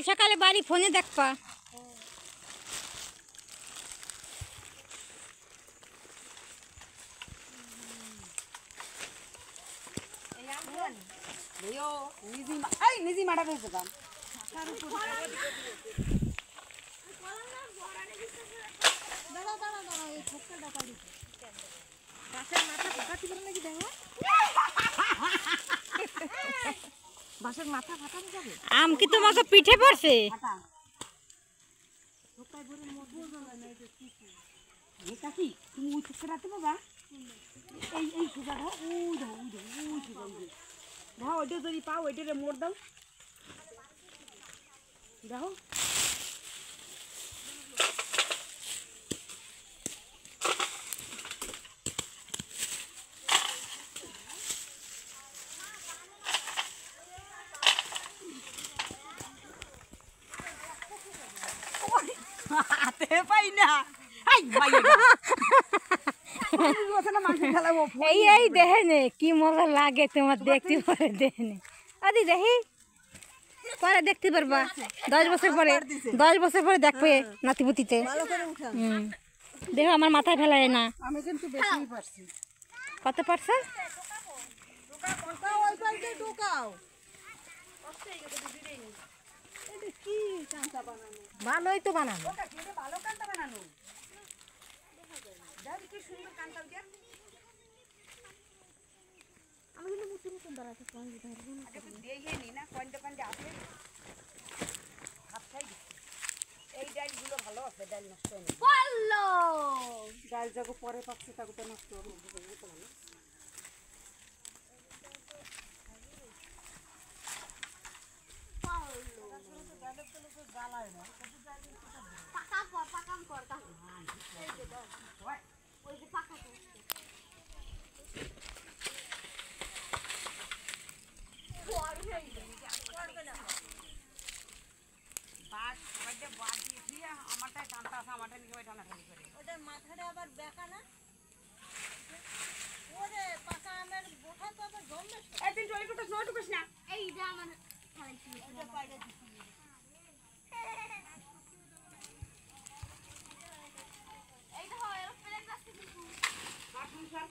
সকালে বাড়ি ফোনে দেখবা নিজে মারা পেয়েছে বাসের মাথা ফাটানো যাবে আম কি তোমাকে পিঠে পড়ছে তুমি ওই চোখে রাখতে বাবা এই সুগা দাও ওই দাও দাও ওইটা যদি পাও ওইটারে মোড় দাও দেখো হাতে পাই না এই দেখে নে কি মজা লাগে তোমার দেখতে পরে দেখে নে আদি দেখি পরে দেখতে পারবা 10 বছর পরে দেখবে নাতিপুতিতে দেখো আমার মাথায় ফেলায় না আমি কিন্তু বেশি পারছি কত পারছে ভালোই তো বানানো ভালো কান্তা বানানো কি সুন্দর কান্তা আমি কিন্তু মুঠি মতন দাঁড়াতে পারি দেখে নি না কয়টা পান্ডে আছে হাত খাই এই ডালগুলো ভালো আছে ডাল নষ্ট হয়নি বললো ডাল যাগো পরে পাচ্ছে তাকে তো নষ্ট হবে ভালো মাথাটা আবার বেকা না ওরে পাকা আমের বোঠা তো আবার জমবে একদিন টয়টুকু নটুকুস না এই যে আমার খাইছি এটা পাইরা দিছি এই দেখো এরোপ্লেন যাচ্ছে কিন্তু কাটুন স্যার